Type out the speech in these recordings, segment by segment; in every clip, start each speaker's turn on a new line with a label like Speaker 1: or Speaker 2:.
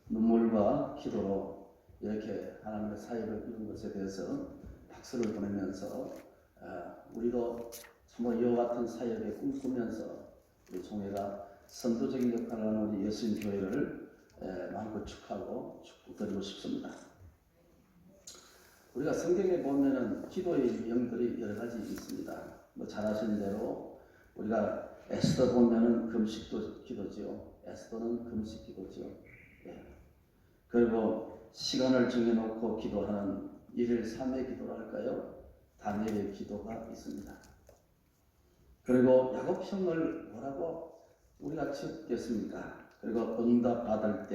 Speaker 1: 눈물과 기도로 이렇게 하나님의 사역을 이룬 것에 대해서 박수를 보내면서 우리도 정말 이와 같은 사역에 꿈꾸면서 우리 종회가 선도적인 역할을 하는 우리 예수님 교회를 마음껏 축하하고 축복드리고 싶습니다. 우리가 성경에 보면은 기도의 유형들이 여러 가지 있습니다. 잘 아시는 대로 우리가 에스더 보면은 금식도 기도지요. 에스더는 금식 기도지요. 그리고 시간을 정해놓고 기도하는 1일 3회 기도를 할까요? 다니엘의 기도가 있습니다. 그리고 야곱형을 뭐라고 우리가 지었겠습니까? 그리고 응답받을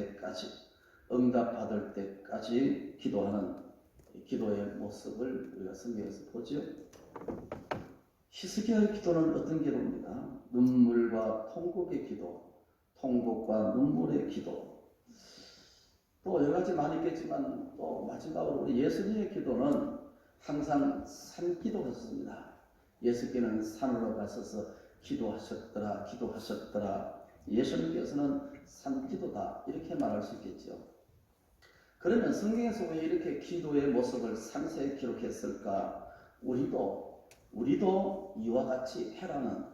Speaker 1: 때까지 기도하는 기도의 모습을 우리가 성경에서 보죠. 히스기야의 기도는 어떤 기도입니까? 눈물과 통곡의 기도, 통곡과 눈물의 기도. 또 여러 가지 많이 있겠지만 또 마지막으로 우리 예수님의 기도는 항상 산기도였습니다. 예수께는 산으로 가셔서 기도하셨더라. 예수님께서는 산기도다 이렇게 말할 수 있겠죠. 그러면 성경에서 왜 이렇게 기도의 모습을 상세히 기록했을까? 우리도 이와 같이 해라는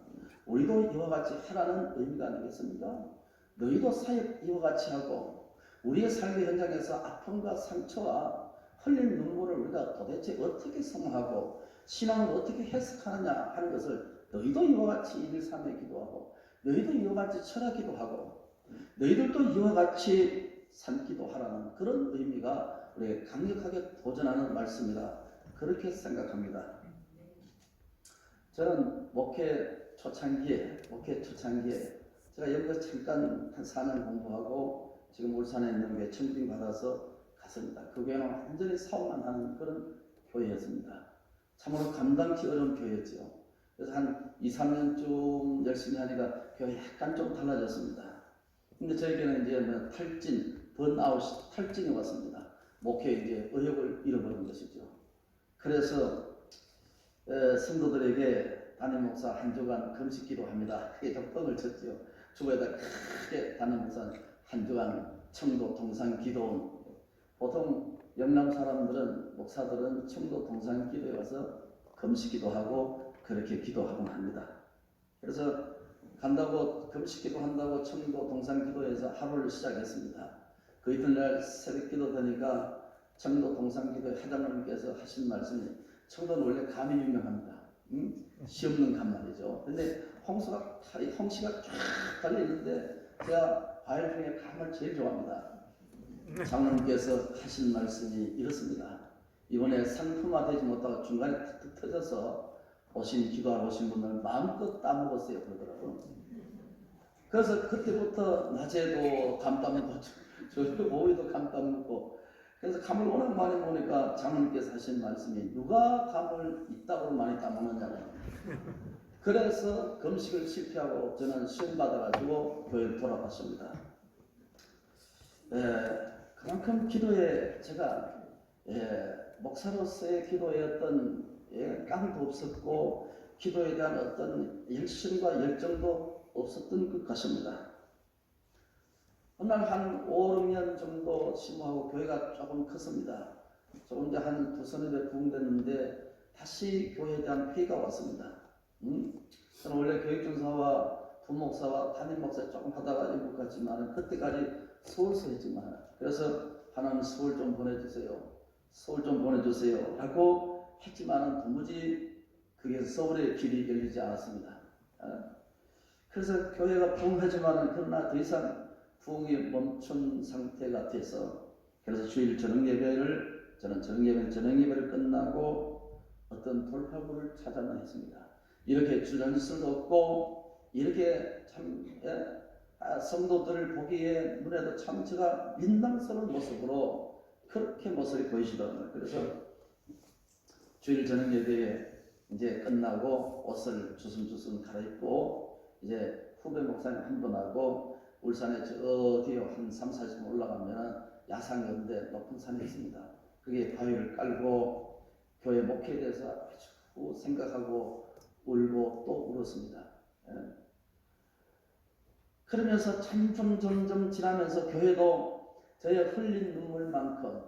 Speaker 1: 의미가 아니겠습니까? 너희도 사역 이와 같이 하고 우리의 삶의 현장에서 아픔과 상처와 흘린 눈물을 우리가 도대체 어떻게 성하고 신앙을 어떻게 해석하느냐 하는 것을 너희도 이와 같이 1일 3회 기도하고 너희도 이와 같이 철학기도 하고 너희들도 이와 같이 산기도하라는 그런 의미가 우리 강력하게 도전하는 말씀이라 그렇게 생각합니다. 저는 목회 초창기에 제가 여기서 잠깐 한 4년 공부하고 지금 울산에 있는 교회 청빙 받아서 갔습니다. 그 교회는 완전히 사업만 하는 그런 교회였습니다. 참으로 감당치 어려운 교회였죠. 그래서 한 2, 3년쯤 열심히 하니까 교회 약간 좀 달라졌습니다. 근데 저에게는 이제 탈진이 왔습니다. 목회에 이제 의욕을 잃어버린 것이죠. 그래서 성도들에게 담임 목사 한 주간 금식 기도합니다. 이게 덕봉을 쳤죠. 주보에다 크게 담임 목사 한 주간 청도 동상 기도원. 보통 영남 사람들은 목사들은 청도 동상 기도에 와서 금식 기도하고 그렇게 기도하곤 합니다. 그래서 간다고 금식 기도한다고 청도 동상 기도에서 하루를 시작했습니다. 그 이튿날 새벽 기도 되니까 청도 동상 기도의 회장님께서 하신 말씀이 청도는 원래 감이 유명합니다. 시 없는 감 말이죠. 근데 홍시가 쫙 달려있는데 제가 과일 중에 감을 제일 좋아합니다. 장로님께서 하신 말씀이 이렇습니다. 이번에 상품화되지 못하고 중간에 툭툭 터져서 기도하러 오신 분들 마음껏 따먹었어요 그러더라고요. 그래서 그때부터 낮에도 감 따먹고 오후에도 감 따먹고 그래서 감을 워낙 많이 먹으니까 장로님께서 하신 말씀이 누가 감을 이따구로 많이 따먹느냐고. 그래서 금식을 실패하고 저는 시험 받아가지고 교회를 돌아갔습니다. 그만큼 기도에 제가 목사로서의 기도에 어떤 깡도 없었고 기도에 대한 어떤 열심과 열정도 없었던 것 같습니다. 어느 날 한 5, 6년 정도 심호하고 교회가 조금 컸습니다. 조금 이제 한 두서너에 부흥됐는데 다시 교회에 대한 회의가 왔습니다. 저는 원래 교육전사와 부목사와 담임목사 조금 하다가 영국 갔지만 그때까지 서울서 했지만 그래서 하나님 서울 좀 보내주세요 하고 했지만 도무지 그게 서울의 길이 열리지 않았습니다. 그래서 교회가 부흥하지만 그러나 더 이상 부흥이 멈춘 상태가 돼서 그래서 주일 저녁 예배를 끝나고 어떤 돌파구를 찾아만 했습니다. 이렇게 주전술도 없고 이렇게 참 성도들을 보기에 눈에도 참 제가 민망스러운 모습으로 그렇게 모습이 보이시더라고요. 그래서 주일 저녁 예배에 이제 끝나고 옷을 주섬주섬 갈아입고 이제 후배 목사님 한 분하고 울산에 저 뒤에 한 3, 40분 올라가면 야산인데 높은 산이 있습니다. 그게 바위를 깔고 교회 목회에 대해서 아주 생각하고 울고 또 울었습니다. 그러면서 점점 지나면서 교회도 저의 흘린 눈물만큼,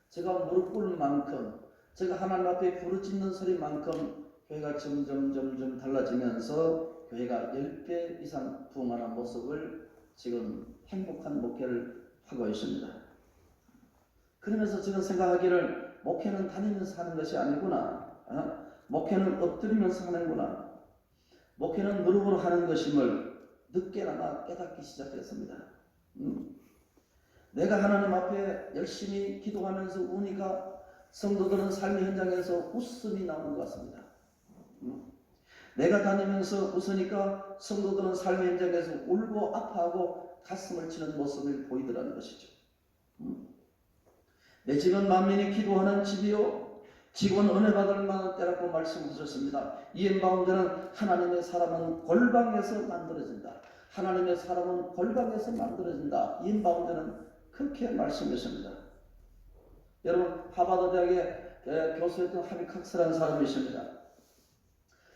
Speaker 1: 제가 무릎 꿇는 만큼, 제가 하나님 앞에 부르짖는 소리만큼 교회가 점점 달라지면서 교회가 10배 이상 부흥하는 모습을 지금 행복한 목회를 하고 있습니다. 그러면서 저는 생각하기를 목회는 다니면서 하는 것이 아니구나. 목회는 엎드리면서 하는구나. 목회는 무릎으로 하는 것임을 늦게나마 깨닫기 시작했습니다. 내가 하나님 앞에 열심히 기도하면서 우니까 성도들은 삶의 현장에서 웃음이 나오는 것 같습니다. 내가 다니면서 웃으니까 성도들은 삶의 현장에서 울고 아파하고 가슴을 치는 모습을 보이더라는 것이죠. 내 집은 만민이 기도하는 집이요 직원 은혜 받을 만한 때라고 말씀하셨습니다. 이엔 바운드는 하나님의 사람은 골방에서 만들어진다. 하나님의 사람은 골방에서 만들어진다. 이엔 바운드는 그렇게 말씀하십니다. 여러분 하버드 대학의 교수였던 하비칵스라는 사람이 있습니다.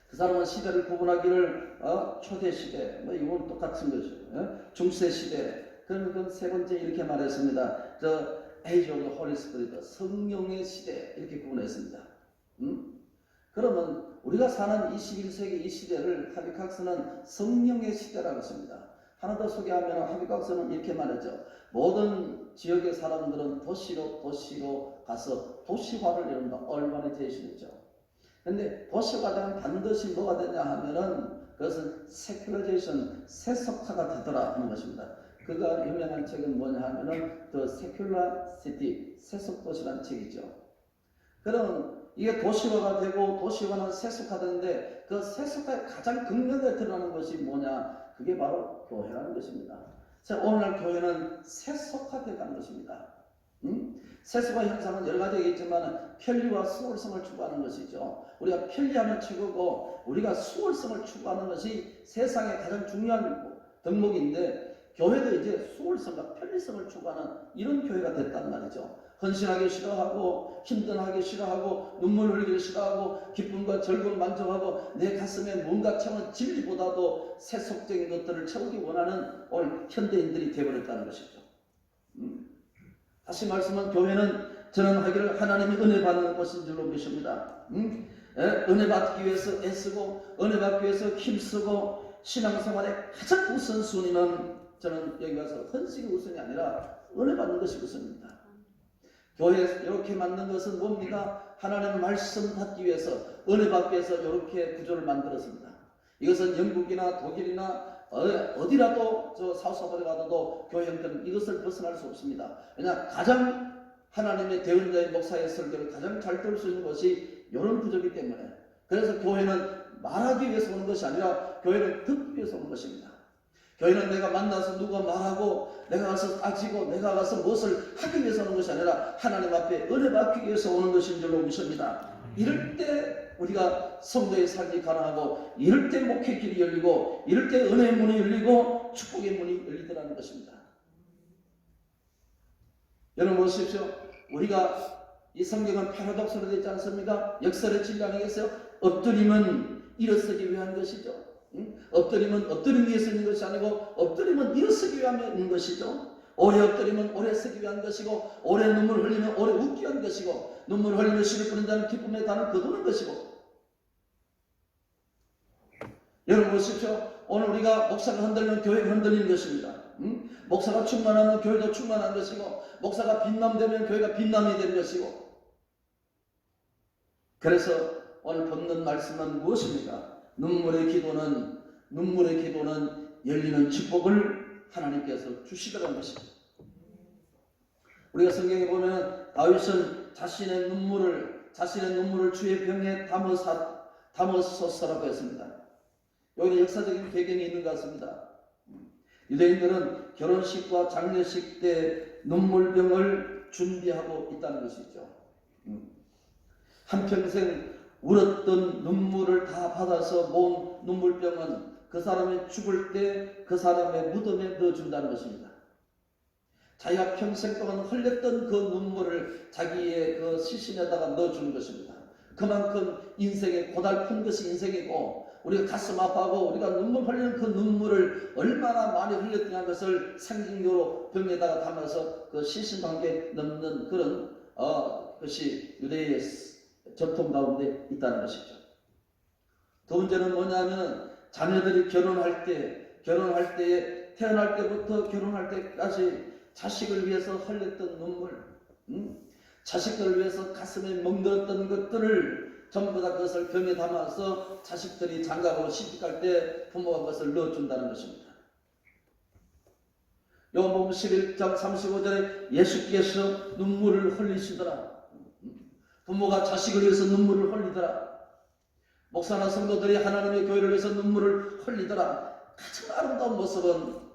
Speaker 1: 그 사람은 시대를 구분하기를 초대 시대, 이건 똑같은 거죠. 중세 시대, 그건 세 번째 이렇게 말했습니다. Age of the Holy Spirit, 성령의 시대 이렇게 구분했습니다. 그러면 우리가 사는 21세기 이 시대를 하비칵스는 성령의 시대라고 했습니다. 하나 더 소개하면 하비칵스는 이렇게 말했죠. 모든 지역의 사람들은 도시로 가서 도시화를 이룬다. 얼바니테이션이죠. 근데 도시화되면 반드시 뭐가 되냐 하면은 그것은 세큘러제이션, 세속화가 되더라 하는 것입니다. 그가 유명한 책은 뭐냐 하면은 The Secular City, 세속도시라는 책이죠. 그럼 이게 도시화가 되고 도시화는 세속화되는데 그 세속화의 가장 극명하게 드러나는 것이 뭐냐? 그게 바로 교회라는 것입니다. 자, 오늘날 교회는 세속화되어 가는 것입니다. 세속화 현상은 여러 가지가 있지만 편리와 수월성을 추구하는 것이죠. 우리가 편리하면 최고고 우리가 수월성을 추구하는 것이 세상의 가장 중요한 덕목인데 교회도 이제 수월성과 편리성을 추구하는 이런 교회가 됐단 말이죠. 헌신하기 싫어하고 힘든하기 싫어하고 눈물 흘리기 싫어하고 기쁨과 즐거움을 만족하고 내 가슴에 뭔가 채우는 진리보다도 세속적인 것들을 채우기 원하는 오늘 현대인들이 되어버렸다는 것이죠. 다시 말씀은 교회는 저는 하기를 하나님이 은혜 받는 것인 줄로 믿습니다. 은혜 받기 위해서 애쓰고 은혜 받기 위해서 힘쓰고 신앙생활의 가장 우선순위는 저는 여기 와서 헌신이 우선이 아니라 은혜 받는 것이 우선입니다. 교회에서 이렇게 만든 것은 뭡니까? 하나님의 말씀 받기 위해서 은혜 받기 위해서 이렇게 구조를 만들었습니다. 이것은 영국이나 독일이나 어디라도 사우스아프리카에 가도 교회 형태는 이것을 벗어날 수 없습니다. 왜냐 가장 하나님의 대언자의 목사의 설교를 가장 잘 들을 수 있는 것이 이런 구조이기 때문에 그래서 교회는 말하기 위해서 오는 것이 아니라 교회는 듣기 위해서 오는 것입니다. 교회는 내가 만나서 누가 말하고 내가 가서 따지고 내가 가서 무엇을 하기 위해서 오는 것이 아니라 하나님 앞에 은혜 받기 위해서 오는 것인 줄로 믿습니다. 이럴 때 우리가 성도의 삶이 가능하고 이럴 때 목회 길이 열리고 이럴 때 은혜의 문이 열리고 축복의 문이 열리더라는 것입니다. 여러분 보십시오. 우리가 이 성경은 패러독스로 되지 않습니까? 역설의 진리 아니겠어요? 엎드림은 일어서기 위한 것이죠. 엎드림은 엎드리기 위해서 있는 것이 아니고 엎드림은 일어서기 위함에 있는 것이죠. 오래 엎드리면 오래 서기 위한 것이고 오래 눈물 흘리면 오래 웃기 위한 것이고 눈물 흘리며 씨를 뿌린 자는 기쁨의 단을 거두는 것이고 여러분 보십시오. 오늘 우리가 목사가 흔들리면 교회가 흔들리는 것입니다. 목사가 충만하면 교회도 충만한 것이고 목사가 빛남되면 교회가 빛남이 되는 것이고 그래서 오늘 본문 말씀은 무엇입니까? 눈물의 기도는 열리는 축복을 하나님께서 주시더라는 것입니다. 우리가 성경에 보면 다윗은 자신의 눈물을 주의 병에 담았었라고 했습니다. 여기는 역사적인 배경이 있는 것 같습니다. 유대인들은 결혼식과 장례식 때 눈물병을 준비하고 있다는 것이죠. 한평생 울었던 눈물을 다 받아서 모은 눈물병은 그 사람이 죽을 때 그 사람의 무덤에 넣어준다는 것입니다. 자기가 평생 동안 흘렸던 그 눈물을 자기의 그 시신에다가 넣어주는 것입니다. 그만큼 인생의 고달픈 것이 인생이고 우리가 가슴 아파하고 우리가 눈물 흘리는 그 눈물을 얼마나 많이 흘렸냐는 것을 상징적으로 병에다가 담아서 그 시신과 함께 넣는 그런 것이 유대의 전통 가운데 있다는 것이죠. 두 번째는 뭐냐면 자녀들이 결혼할 때에 태어날 때부터 결혼할 때까지 자식을 위해서 흘렸던 눈물, 자식들을 위해서 가슴에 멍들었던 것들을 전부 다 그것을 병에 담아서 자식들이 장가가고 시집갈 때 부모가 그것을 넣어준다는 것입니다. 요한복음 11장 35절에 예수께서 눈물을 흘리시더라. 부모가 자식을 위해서 눈물을 흘리더라. 목사나 성도들이 하나님의 교회를 위해서 눈물을 흘리더라. 가장 아름다운 모습은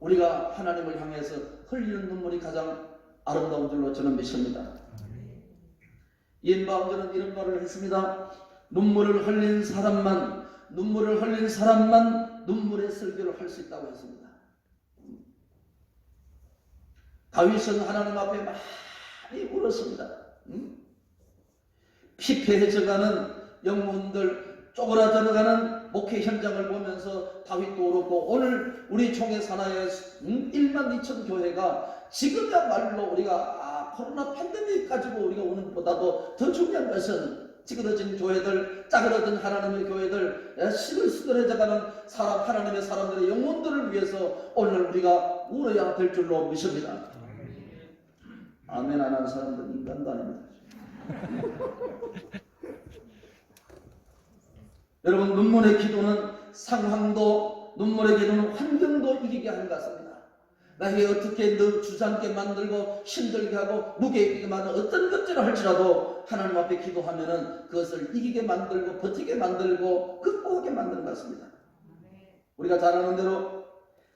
Speaker 1: 우리가 하나님을 향해서 흘리는 눈물이 가장 아름다운 줄로 저는 믿습니다. 이엠바운드는 이런 말을 했습니다. 눈물을 흘린 사람만 눈물의 설교를 할 수 있다고 했습니다. 다윗은 하나님 앞에 많이 울었습니다. 피폐해져가는 영혼들, 쪼그라들어가는 목회 현장을 보면서 다윗도 울었고, 오늘 우리 총회 산하의 1만 2천 교회가 지금이야말로 우리가 코로나 팬데믹 가지고 우리가 우는 것보다도 더 중요한 것은 찌그러진 교회들, 짜그러든 하나님의 교회들, 시들시들해져가는 하나님의 사람들의 영혼들을 위해서 오늘 우리가 울어야 될 줄로 믿습니다. 아멘 안 하는 사람들은 인간도 아닙니다. 여러분, 눈물의 기도는 상황도, 눈물의 기도는 환경도 이기게 하는 것 같습니다. 나에게 어떻게 너 주저앉게 만들고 힘들게 하고 무게 있게 만든 어떤 것들을 할지라도 하나님 앞에 기도하면은 그것을 이기게 만들고 버티게 만들고 극복하게 만드는 것 같습니다. 우리가 잘 아는 대로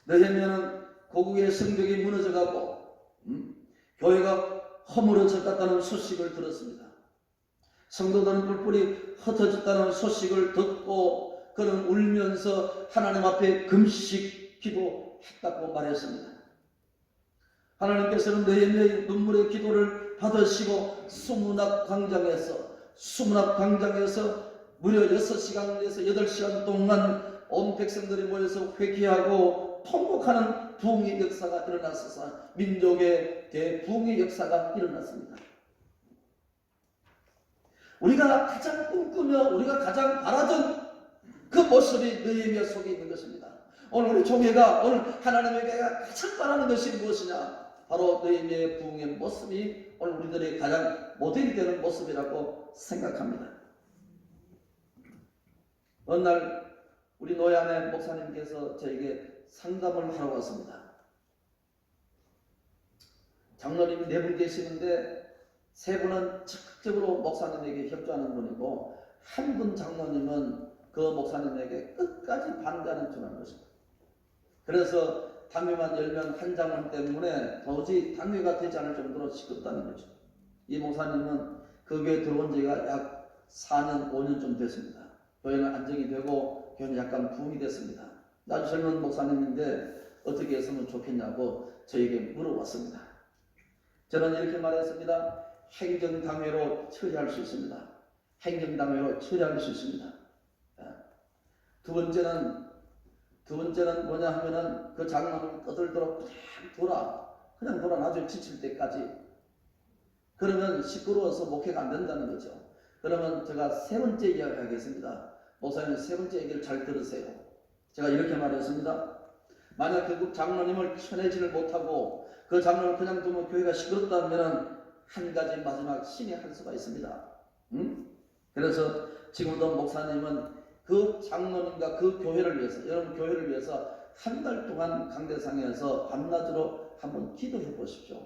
Speaker 1: 느헤미야는 고국의 성벽이 무너져가고 교회가 허물어졌다는 소식을 들었습니다. 성도들은 뿔뿔이 흩어졌다는 소식을 듣고 그는 울면서 하나님 앞에 금식 기도했다고 말했습니다. 하나님께서는 느헤미야의 눈물의 기도를 받으시고 수문학 광장에서 무려 6시간에서 8시간 동안 온 백성들이 모여서 회개하고 통곡하는 부흥의 역사가 일어났어서 민족의 대부흥의 역사가 일어났습니다. 우리가 가장 꿈꾸며 우리가 가장 바라던 그 모습이 느헤미야 속에 있는 것입니다. 오늘 우리 총회가 오늘 하나님에게 가장 바라는 것이 무엇이냐? 바로 느헤미야의 부흥의 모습이 오늘 우리들의 가장 모델이 되는 모습이라고 생각합니다. 어느 날 우리 노양의 목사님께서 저에게 상담을 하러 왔습니다. 장로님이 4분 계시는데 3분은 적극적으로 목사님에게 협조하는 분이고, 한 분 장로님은 그 목사님에게 끝까지 반대하는 주는 것입니다. 그래서 당회만 열면 한 장로 때문에 도저히 당회가 되지 않을 정도로 시끄럽다는 거죠. 이 목사님은 그 교회에 들어온 지가 약 4년, 5년쯤 됐습니다. 교회는 안정이 되고 교회는 약간 부흥이 됐습니다. 아주 젊은 목사님인데 어떻게 했으면 좋겠냐고 저에게 물어봤습니다. 저는 이렇게 말했습니다. 행정당회로 처리할 수 있습니다. 행정당회로 처리할 수 있습니다. 두 번째는 뭐냐 하면은 그 장로를 떠들도록 그냥 돌아 나중에 지칠 때까지. 그러면 시끄러워서 목회가 안 된다는 거죠. 그러면 제가 3번째 이야기 하겠습니다. 목사님 3번째 얘기를 잘 들으세요. 제가 이렇게 말했습니다. 만약 그 장로님을 쳐내지를 못하고 그 장로를 그냥 두면 교회가 시끄럽다면 한 가지 마지막 신의 한 수가 있습니다. 그래서 지금도 목사님은 그 장로님과 그 교회를 위해서, 여러분 교회를 위해서 한 달 동안 강대상에서 밤낮으로 한번 기도해 보십시오.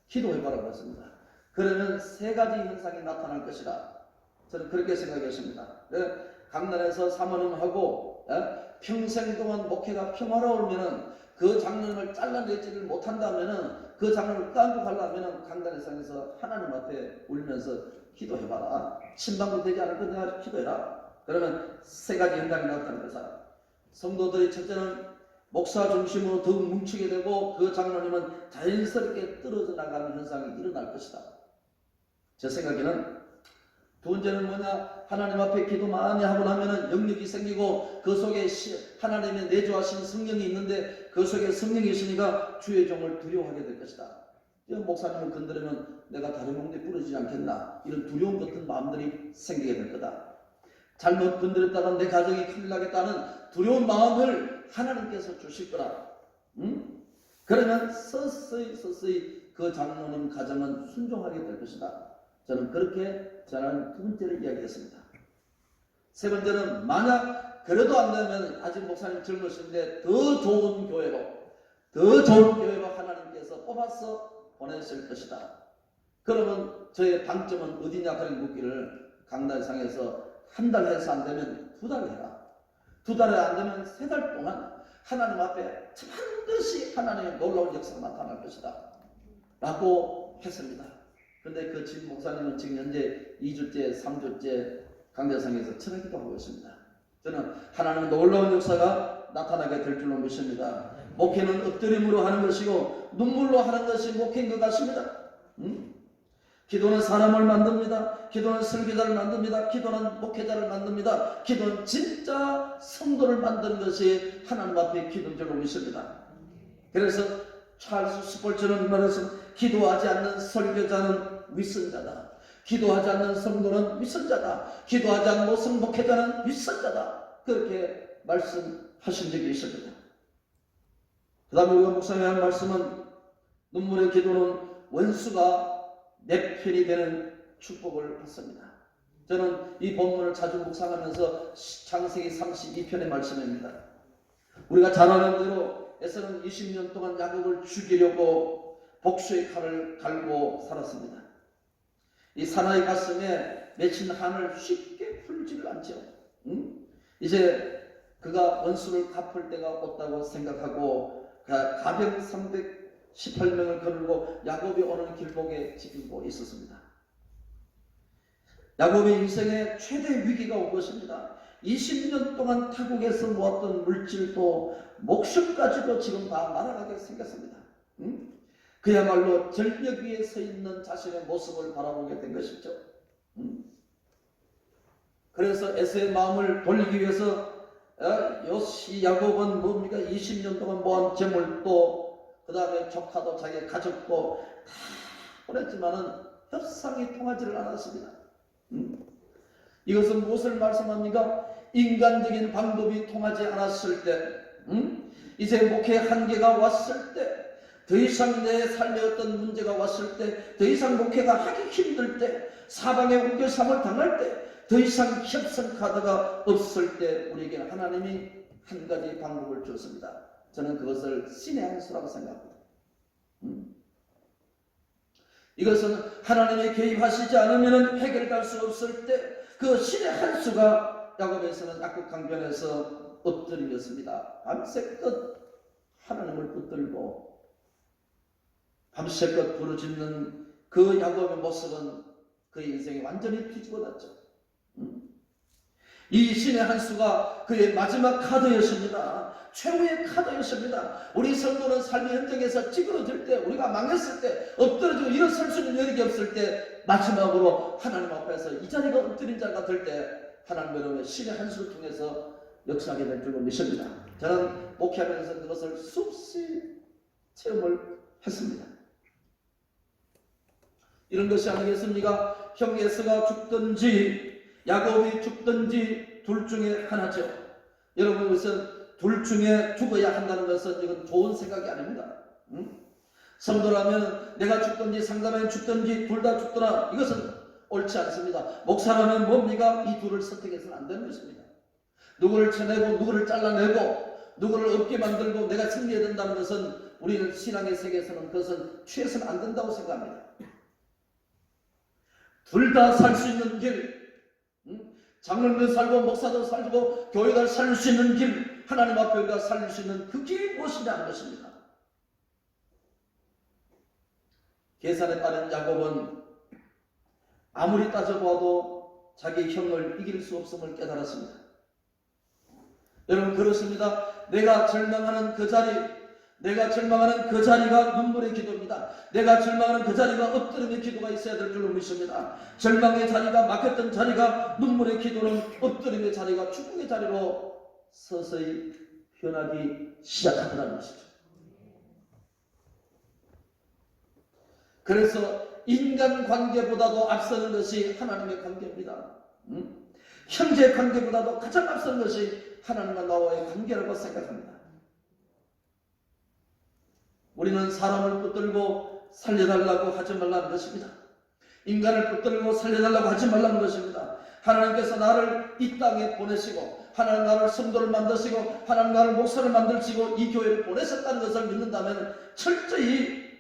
Speaker 1: 기도해 보라고 했습니다. 그러면 3가지 현상이 나타날 것이라 저는 그렇게 생각했습니다. 강단에서 사모님하고 평생 동안 목회가 평화로우면은 그 장로님을 잘라내지를 못한다면은 그 장로를 깔고 가려면은 강단에서 하나님 앞에 울면서 기도해봐라. 신방도 되지 않을 건 내가 기도해라. 그러면 3가지 현상이 나타나는 것이다. 성도들이 첫째는 목사 중심으로 더욱 뭉치게 되고 그 장로님은 자연스럽게 떨어져 나가는 현상이 일어날 것이다. 제 생각에는 두 번째는 뭐냐? 하나님 앞에 기도 많이 하고 나면은 영역이 생기고 그 속에 하나님의 내주하신 성령이 있는데 그 속에 성령이 있으니까 주의 종을 두려워하게 될 것이다. 목사님을 건드리면 내가 다른 목에 부러지지 않겠나, 이런 두려움 같은 마음들이 생기게 될 거다. 잘못 건드렸다가 내 가정이 큰일 나겠다는 두려운 마음을 하나님께서 주실 거라. 그러면 서서히 그 장로님 가정은 순종하게 될 것이다. 저는 그렇게 저는 두 번째를 이야기했습니다. 세 번째는 만약 그래도 안 되면 아직 목사님 젊으신데 더 좋은 교회로 하나님께서 뽑아서 보내실 것이다. 그러면 저의 방점은 어디냐 그런 묻기를 강단상에서 한 달 해서 안 되면 2달 해라. 2달에 안 되면 3달 동안 하나님 앞에 반드시 하나님의 놀라운 역사가 나타날 것이다 라고 했습니다. 근데 그 진 목사님은 지금 현재 2주째 3주째 강대상에서 철회기도 하고 있습니다. 저는 하나님의 놀라운 역사가 나타나게 될 줄로 믿습니다. 목회는 엎드림으로 하는 것이고 눈물로 하는 것이 목회인 것 같습니다. 기도는 사람을 만듭니다. 기도는 설교자를 만듭니다. 기도는 목회자를 만듭니다. 기도는 진짜 성도를 만드는 것이 하나님 앞에 기도인 줄로 믿습니다. 그래서 찰스 스폴츠는 말해서 기도하지 않는 설교자는 위선자다. 기도하지 않는 성도는 위선자다. 기도하지 않는 성목회자는 위선자다. 그렇게 말씀하신 적이 있습니다. 그 다음에 우리가 묵상해야 할 말씀은 눈물의 기도는 원수가 내 편이 되는 축복을 받습니다. 저는 이 본문을 자주 묵상하면서 창세기 32편의 말씀입니다. 우리가 잘 아는 대로 에서는 20년 동안 야곱을 죽이려고 복수의 칼을 갈고 살았습니다. 이 사나이 가슴에 맺힌 한을 쉽게 풀지를 않죠. 이제 그가 원수를 갚을 때가 왔다고 생각하고 가병 318명을 거느리고 야곱이 오는 길목에 지키고 있었습니다. 야곱의 인생에 최대 위기가 온 것입니다. 20년 동안 타국에서 모았던 물질도 목숨까지도 지금 다 날아가게 생겼습니다. 그야말로 절벽 위에 서 있는 자신의 모습을 바라보게 된 것이죠. 그래서 에서의 마음을 돌리기 위해서 이 야곱은 뭡니까? 20년 동안 모은 재물도 그 다음에 조카도 자기 가족도 다 보냈지만은 협상이 통하지를 않았습니다. 이것은 무엇을 말씀합니까? 인간적인 방법이 통하지 않았을 때, 이제 목회 한계가 왔을 때, 더 이상 내 삶에 어떤 문제가 왔을 때, 더 이상 목회가 하기 힘들 때, 사방에 우겨삼을 당할 때, 더 이상 협상 카드가 없을 때 우리에게 하나님이 한 가지 방법을 주었습니다. 저는 그것을 신의 한 수라고 생각합니다. 이것은 하나님이 개입하시지 않으면 해결될 수 없을 때 그 신의 한 수가 야곱에서는 야곱 강변에서 엎드림이었습니다. 밤새껏 하나님을 붙들고 밤새껏 부르짖는 그 야곱의 모습은 그의 인생이 완전히 뒤집어졌죠. 이 신의 한 수가 그의 마지막 카드였습니다. 최후의 카드였습니다. 우리 성도는 삶의 현장에서 찌그러질 때, 우리가 망했을 때, 엎드러지고 일어설 수 있는 여력이 없을 때, 마지막으로 하나님 앞에서 이 자리가 엎드린 자가 될 때 하나님 여러분의 신의 한 수를 통해서 역사하게 될 줄로 믿습니다. 저는 목회하면서 그것을 수없이 체험을 했습니다. 이런 것이 아니겠습니까? 형 에서가 죽든지 야곱이 죽든지 둘 중에 하나죠. 여러분, 그것은 둘 중에 죽어야 한다는 것은 이건 좋은 생각이 아닙니다. 성도라면 내가 죽든지 상담하면 죽든지 둘 다 죽더라, 이것은 옳지 않습니다. 목사라면 뭡니까? 이 둘을 선택해서는 안 되는 것입니다. 누구를 쳐내고 누구를 잘라내고 누구를 없게 만들고 내가 승리해야 된다는 것은 우리는 신앙의 세계에서는 그것은 취해서는 안 된다고 생각합니다. 둘 다 살 수 있는 길, 장로님도 살고 목사도 살고 교회도 살 수 있는 길, 하나님 앞에 우리가 살 수 있는 그 길이 무엇이냐 하는 것입니다. 계산에 따른 야곱은 아무리 따져봐도 자기 형을 이길 수 없음을 깨달았습니다. 여러분, 그렇습니다. 내가 절망하는 그 자리, 내가 절망하는 그 자리가 눈물의 기도입니다. 내가 절망하는 그 자리가 엎드림의 기도가 있어야 될 줄로 믿습니다. 절망의 자리가 막혔던 자리가 눈물의 기도는 엎드림의 자리가 축복의 자리로 서서히 변하기 시작하더라는 것이죠. 그래서 인간관계보다도 앞서는 것이 하나님의 관계입니다. 형제 관계보다도 가장 앞서는 것이 하나님과 나와의 관계라고 생각합니다. 우리는 사람을 붙들고 살려달라고 하지 말라는 것입니다. 인간을 붙들고 살려달라고 하지 말라는 것입니다. 하나님께서 나를 이 땅에 보내시고 하나님 나를 성도를 만드시고 하나님 나를 목사를 만드시고 이 교회를 보내셨다는 것을 믿는다면 철저히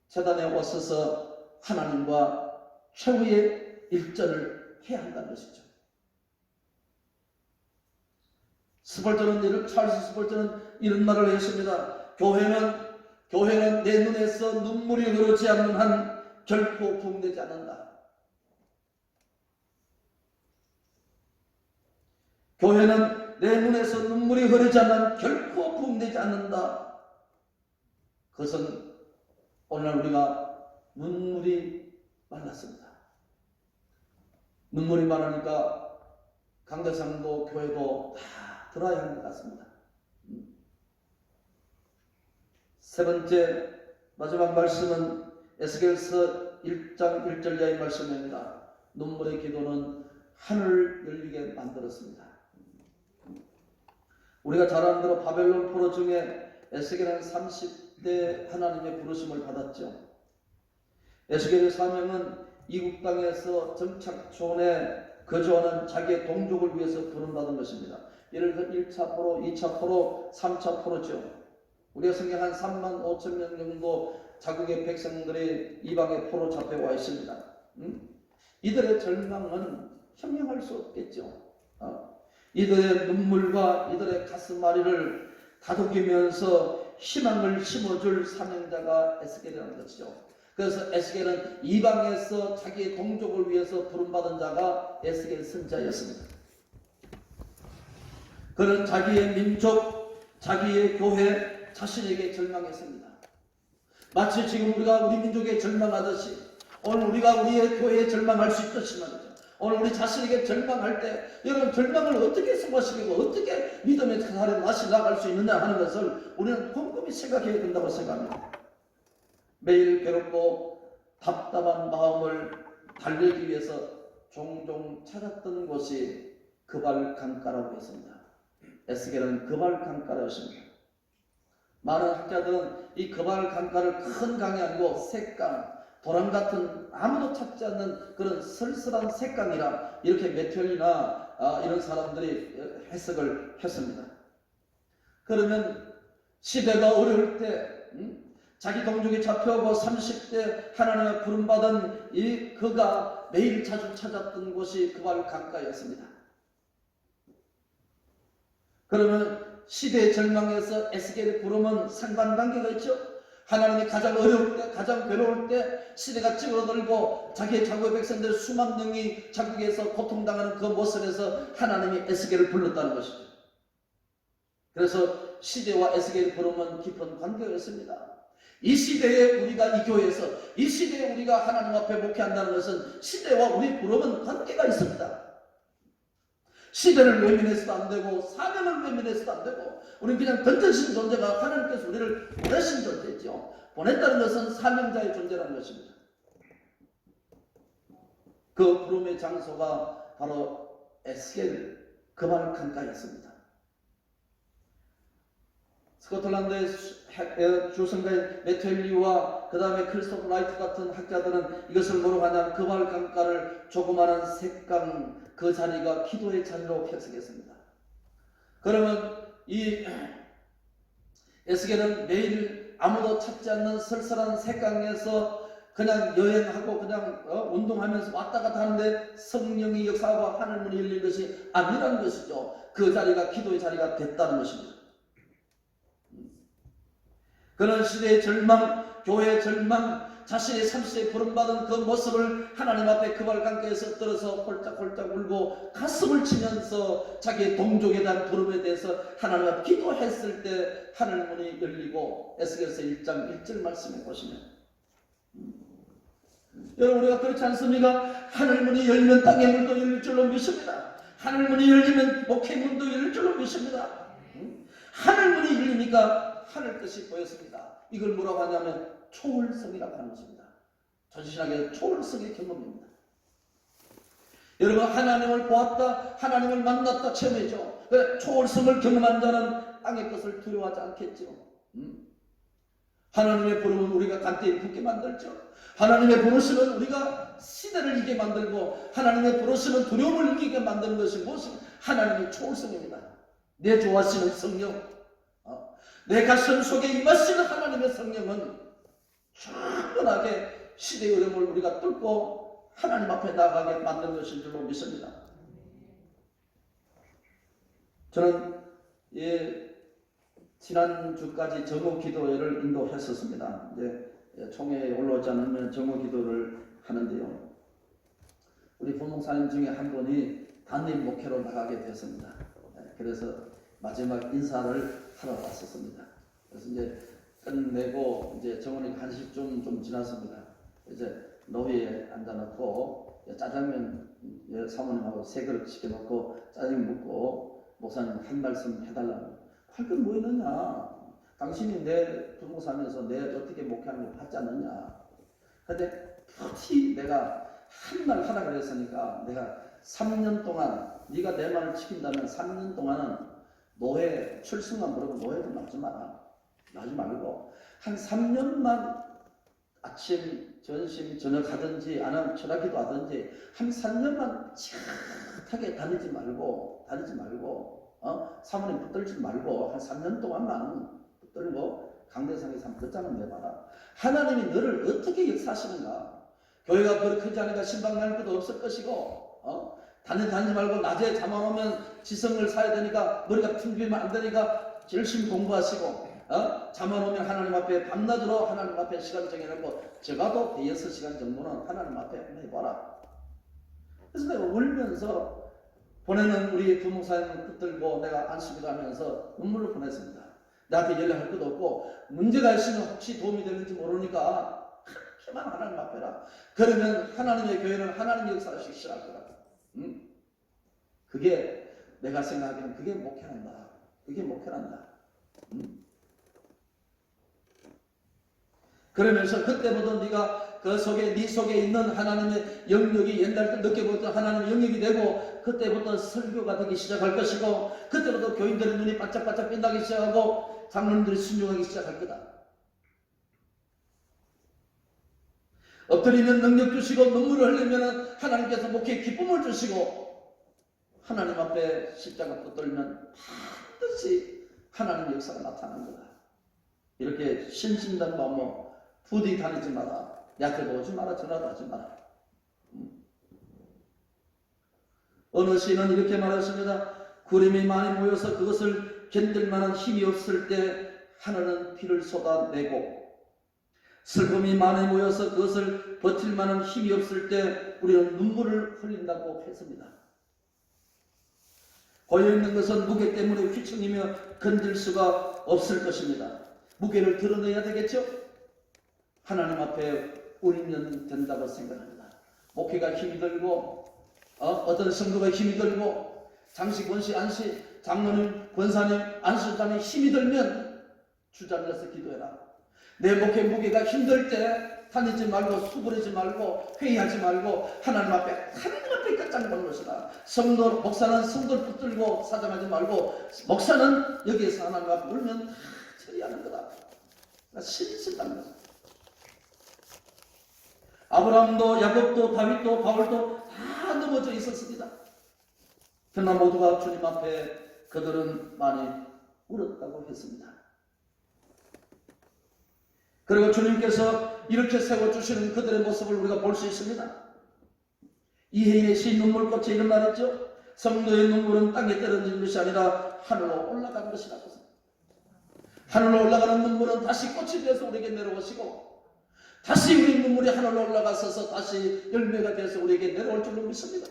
Speaker 1: 재단에 오셔서 하나님과 최후의 일전을 해야 한다는 것이죠. 찰스 스펄전은 이런 말을 했습니다. 교회는 내 눈에서 눈물이 흐르지 않는 한 결코 부흥되지 않는다. 교회는 내 눈에서 눈물이 흐르지 않는 한 결코 부흥되지 않는다. 그것은 오늘 우리가 눈물이 많았습니다. 눈물이 많으니까 강대상도 교회도 다 들어야 하는 것 같습니다. 세 번째 마지막 말씀은 에스겔서 1장 1절 이하의 말씀입니다. 눈물의 기도는 하늘을 열리게 만들었습니다. 우리가 잘 아는 대로 바벨론 포로 중에 에스겔은 30대 하나님의 부르심을 받았죠. 에스겔의 사명은 이국 땅에서 정착촌에 거주하는 자기의 동족을 위해서 부름받은 것입니다. 예를 들어 1차 포로, 2차 포로, 3차 포로죠. 우리가 성경 한 3만 5천 명 정도 자국의 백성들이 이방의 포로 잡혀와 있습니다. 이들의 절망은 형용할 수 없겠죠. 이들의 눈물과 이들의 가슴앓이를 다독이면서 희망을 심어줄 사명자가 에스겔이라는 것이죠. 그래서 에스겔은 이방에서 자기의 동족을 위해서 부름받은 자가 에스겔 선지자였습니다. 그는 자기의 민족, 자기의 교회, 자신에게 절망했습니다. 마치 지금 우리가 우리 민족에 절망하듯이 오늘 우리가 우리의 교회에 절망할 수 있듯이 말이죠. 오늘 우리 자신에게 절망할 때 여러분 절망을 어떻게 승화시키고 어떻게 믿음의 자살에 다시 나갈 수 있느냐 하는 것을 우리는 곰곰이 생각해야 된다고 생각합니다. 매일 괴롭고 답답한 마음을 달래기 위해서 종종 찾았던 곳이 그발 강가라고 했습니다. 에스겔은 그발 강가였습니다. 많은 학자들은 이 그발 강가를 큰 강이 아니고 샛강, 도랑 같은 아무도 찾지 않는 그런 쓸쓸한 샛강이라 이렇게 메텔리나 이런 사람들이 해석을 했습니다. 그러면 시대가 어려울 때 자기 동족이 잡혀오고 30대 하나님의 부름받은 이 그가 매일 자주 찾았던 곳이 그발 강가였습니다. 그러면 시대의 절망에서 에스겔의 부름은 상관관계가 있죠. 하나님이 가장 어려울 때, 가장 괴로울 때 시대가 찌그러들고 자기의 자국의 백성들 수만 명이 자국에서 고통당하는 그 모습에서 하나님이 에스겔을 불렀다는 것이죠. 그래서 시대와 에스겔의 부름은 깊은 관계였습니다. 이 시대에 우리가 이 교회에서 이 시대에 우리가 하나님 앞에 목회한다는 것은 시대와 우리 부름은 관계가 있습니다. 시대를 외면해서도 안 되고 사명을 외면해서도 안 되고 우리는 그냥 던져진 존재가 하나님께서 우리를 보내신 존재죠. 보냈다는 것은 사명자의 존재라는 것입니다. 그 부름의 장소가 바로 에스겔 그발 강가였습니다. 스코틀랜드의 주성가인 메텔리와 그 다음에 크리스토프 라이트 같은 학자들은 이것을 뭐라고 하냐면 그발 강가를 조그마한 샛강 그 자리가 기도의 자리로 해석했습니다. 그러면 이 에스겔은 매일 아무도 찾지 않는 쓸쓸한 샛강에서 그냥 여행하고 그냥 운동하면서 왔다 갔다 하는데 성령의 역사와 하늘문이 열린 것이 아니라는 것이죠. 그 자리가 기도의 자리가 됐다는 것입니다. 그런 시대의 절망, 교회의 절망, 자신의 30세 부름받은 그 모습을 하나님 앞에 그발강가에서 떨어서 홀짝홀짝 울고 가슴을 치면서 자기의 동족에 대한 부름에 대해서 하나님 앞에 기도했을 때 하늘 문이 열리고 에스겔서 1장 1절 말씀에 보시면 여러분 우리가 그렇지 않습니까? 하늘 문이 열리면 땅의 문도 열릴 줄로 믿습니다. 하늘 문이 열리면 목회 문도 열릴 줄로 믿습니다. 하늘 문이 열리니까 하늘 뜻이 보였습니다. 이걸 뭐라고 하냐면 초월성이라고 하는 것입니다. 전신하게 초월성의 경험입니다. 여러분 하나님을 보았다, 하나님을 만났다 체험이죠. 그래, 초월성을 경험한 자는 땅의 것을 두려워하지 않겠죠. 하나님의 부름은 우리가 간대히 붙게 만들죠. 하나님의 부르심은 우리가 시대를 이기게 만들고 하나님의 부르심은 두려움을 이기게 만드는 것이 무엇이 하나님의 초월성입니다. 내 좋아하시는 성령, 내 가슴 속에 임하시는 하나님의 성령은 충분하게 시대의 어려움을 우리가 뚫고 하나님 앞에 나아가게 만든 것인 줄로 믿습니다. 저는 지난주까지 정오 기도회를 인도했었습니다. 이제 총회에 올라오지 않으면 정오 기도를 하는데요. 우리 부목사님 중에 한 분이 단임 목회로 나가게 됐습니다. 그래서 마지막 인사를 하러 왔었습니다. 그래서 이제 끝내고 이제 정원이 간식쯤 좀 지났습니다. 이제 노회에 앉아놓고 짜장면 사모님하고 3그릇 시켜놓고 짜장면 먹고 목사님 한 말씀 해달라고. 할 건 뭐 있느냐? 당신이 내 부목사면서 내 어떻게 목회하는 거 받지 않느냐? 근데 부디 내가 한 말 하라 그랬으니까 내가 3년 동안 네가 내 말을 지킨다면 3년 동안은 노회 출석만 부르고 노회도 나오지 마라. 나오지 말고 한 3년만 아침, 점심, 저녁 하든지 아니면 철학기도 하든지 한 3년만 치긋하게 다니지 말고 사모님 붙들지 말고 한 3년 동안만 붙들고 강대상에서 한번 끝장을 내봐라. 하나님이 너를 어떻게 역사하시는가? 교회가 그렇게 크지 않으니까 신방 날 것도 없을 것이고 다니지 말고 낮에 잠 안 오면 지성을 사야 되니까 머리가 튕기면 안 되니까 열심히 공부하시고 잠 안 오면 하나님 앞에 밤낮으로 하나님 앞에 시간 정해놓고 적어도 6시간 정도는 하나님 앞에 해봐라. 그래서 내가 울면서 보내는 우리 부목사님을 붙들고 내가 안식을 하면서 눈물을 보냈습니다. 나한테 연락할 것도 없고 문제가 있으면 혹시 도움이 되는지 모르니까 그렇게만 하나님 앞에라. 그러면 하나님의 교회는 하나님의 역사를 시작할 거라. 그게 내가 생각하기에는 그게 목회란다. 그게 목회란다. 그러면서 그때부터 네가 그 속에 네 속에 있는 하나님의 영역이 옛날 때 느껴보던 하나님의 영역이 되고 그때부터 설교가 되기 시작할 것이고 그때부터 교인들의 눈이 반짝반짝 빛나기 시작하고 장로님들이 순종하기 시작할 거다. 엎드리면 능력 주시고 눈물을 흘리면 하나님께서 목회에 기쁨을 주시고 하나님 앞에 십자가 붙들면 반드시 하나님의 역사가 나타나는 거다. 이렇게 신신당부하며 부디 다니지 마라. 약해도 오지 마라. 전화도 하지 마라. 어느 시인은 이렇게 말했습니다. 구름이 많이 모여서 그것을 견딜 만한 힘이 없을 때 하늘은 비를 쏟아내고 슬픔이 많이 모여서 그것을 버틸 만한 힘이 없을 때 우리는 눈물을 흘린다고 했습니다. 고여있는 것은 무게 때문에 휘청이며 건들 수가 없을 것입니다. 무게를 드러내야 되겠죠? 하나님 앞에 울면 된다고 생각합니다. 목회가 힘이 들고 어떤 성도가 힘이 들고 장시, 권시, 안시, 장로님, 권사님, 안수장에 힘이 들면 주저앉아서 기도해라. 내 목회 무게가 힘들 때 다니지 말고 수그리지 말고 회의하지 말고 하나님 앞에 끝장 보는 것이다. 성도, 목사는 성도를 붙들고 사정하지 말고 목사는 여기에서 하나님 앞에 울면 다 처리하는 거다. 신실한 거다. 아브라함도 야곱도 다윗도 바울도 다 넘어져 있었습니다. 그러나 모두가 주님 앞에 그들은 많이 울었다고 했습니다. 그리고 주님께서 이렇게 세워주시는 그들의 모습을 우리가 볼 수 있습니다. 이해의 시 눈물꽃에 이런 말했죠. 성도의 눈물은 땅에 떨어지는 것이 아니라 하늘로 올라가는 것이라고. 하늘로 올라가는 눈물은 다시 꽃이 되어서 우리에게 내려오시고 다시 우리 눈물이 하늘로 올라가서서 다시 열매가 돼서 우리에게 내려올 줄로 믿습니다.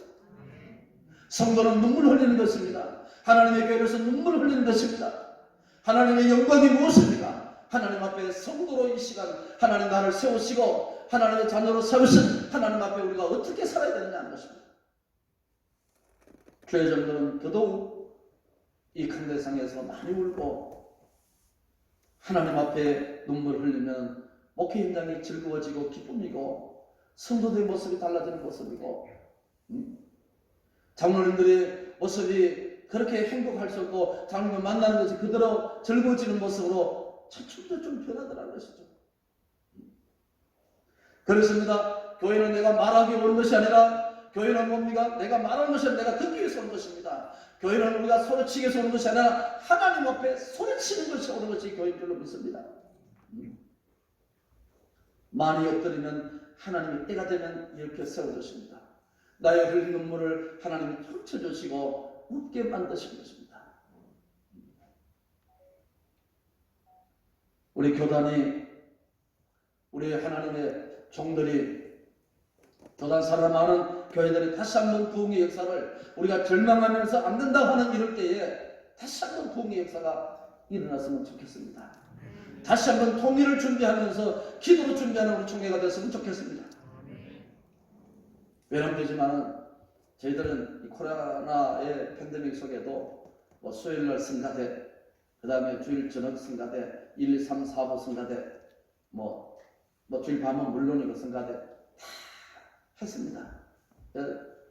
Speaker 1: 성도는 눈물 흘리는 것입니다. 하나님의 교회에서 눈물 흘리는 것입니다. 하나님의 영광이 무엇입니까? 하나님 앞에 성도로 이 시간 하나님 나를 세우시고 하나님의 자녀로 세우신 하나님 앞에 우리가 어떻게 살아야 되느냐 하는 것입니다. 교회 정도는 더더욱 이 강대상에서 많이 울고 하나님 앞에 눈물을 흘리면 목회 현장이 즐거워지고 기쁨이고 성도들의 모습이 달라지는 모습이고 장로님들의 모습이 그렇게 행복할 수 없고 장로님 만나는 것이 그대로 즐거워지는 모습으로 차츰 좀 변하더라는 것이죠. 그렇습니다. 교회는 내가 말하기 오는 것이 아니라 교회는 뭡니까? 내가 말하는 것이 아니라 내가 듣기 위해서 오는 것입니다. 교회는 우리가 소리치기 위해서 오는 것이 아니라 하나님 앞에 소리치는 것이 오는 것이 교회인 줄로 믿습니다. 많이 엎드리면 하나님이 때가 되면 이렇게 세워주십니다. 나의 흘린 눈물을 하나님이 펼쳐주시고 웃게 만드신 것입니다. 우리 교단이 우리 하나님의 종들이 교단 살아나는 교회들이 다시 한번 부흥의 역사를 우리가 절망하면서 안 된다고 하는 이럴 때에 다시 한번 부흥의 역사가 일어났으면 좋겠습니다. 다시 한번 통일을 준비하면서 기도로 준비하는 우리 총회가 됐으면 좋겠습니다. 외람되지만은 저희들은 이 코로나의 팬데믹 속에도 뭐 수요일날 성가대, 그 다음에 주일 저녁 성가대, 1, 2, 3, 4부 성가대, 뭐 주일 밤은 물론이고 성가대 다 했습니다.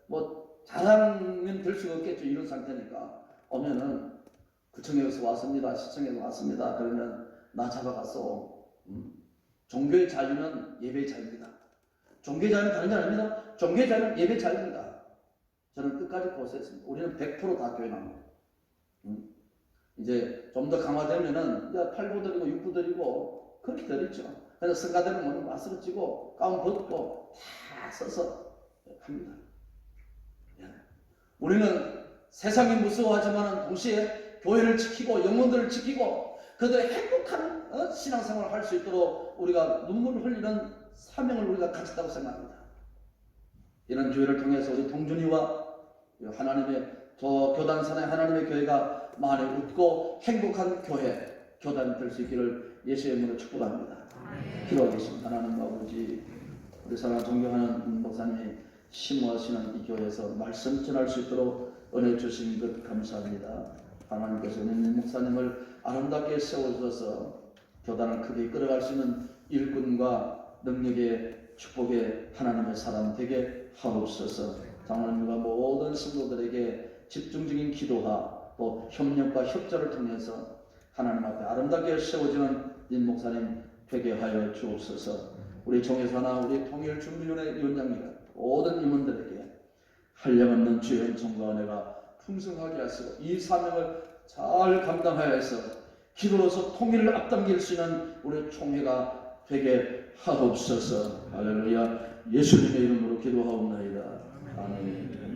Speaker 1: 뭐 자랑은 될 수가 없겠죠. 이런 상태니까 오면은 구청에서 왔습니다, 시청에서 왔습니다. 그러면 나 잡아갔어. 종교의 자유는 예배의 자유입니다. 종교의 자유는 다른 게 아닙니다. 종교의 자유는 예배의 자유입니다. 저는 끝까지 고수했습니다. 우리는 100% 다 교회 나옵니다. 이제 좀 더 강화되면은 8부 드리고 6부 드리고 그렇게 드리죠. 그래서 성가대는 뭐 마스크 찌고 가운 벗고 다 써서 합니다. 우리는 세상이 무서워하지만 동시에 교회를 지키고 영혼들을 지키고 그들의 행복한 신앙생활을 할 수 있도록 우리가 눈물을 흘리는 사명을 우리가 가졌다고 생각합니다. 이런 교회를 통해서 우리 동준이와 하나님의 저 교단산의 하나님의 교회가 많이 웃고 행복한 교회, 교단이 될 수 있기를 예수의 이름으로 축복합니다. 기도하겠습니다. 하나님 아버지, 우리 사랑 존경하는 목사님이 심호하시는 이 교회에서 말씀 전할 수 있도록 은혜 주신 것 감사합니다. 하나님께서 은혜 목사님을 아름답게 세워주셔서 교단을 크게 이끌어갈 수 있는 일꾼과 능력의 축복의 하나님의 사람 되게 하옵소서. 장로님과 모든 성도들에게 집중적인 기도와 또 협력과 협조를 통해서 하나님 앞에 아름답게 세워지는 임 목사님 되게 하여 주옵소서. 우리 종회사나 우리 통일준비위원회 위원장님 모든 임원들에게 한량없는 주의 은총과 은혜가 풍성하게 하시고 이 사명을 잘 감당하여서 기도로서 통일을 앞당길 수 있는 우리 총회가 되게 하옵소서. 할렐루야. 예수님의 이름으로 기도하옵나이다. 아멘.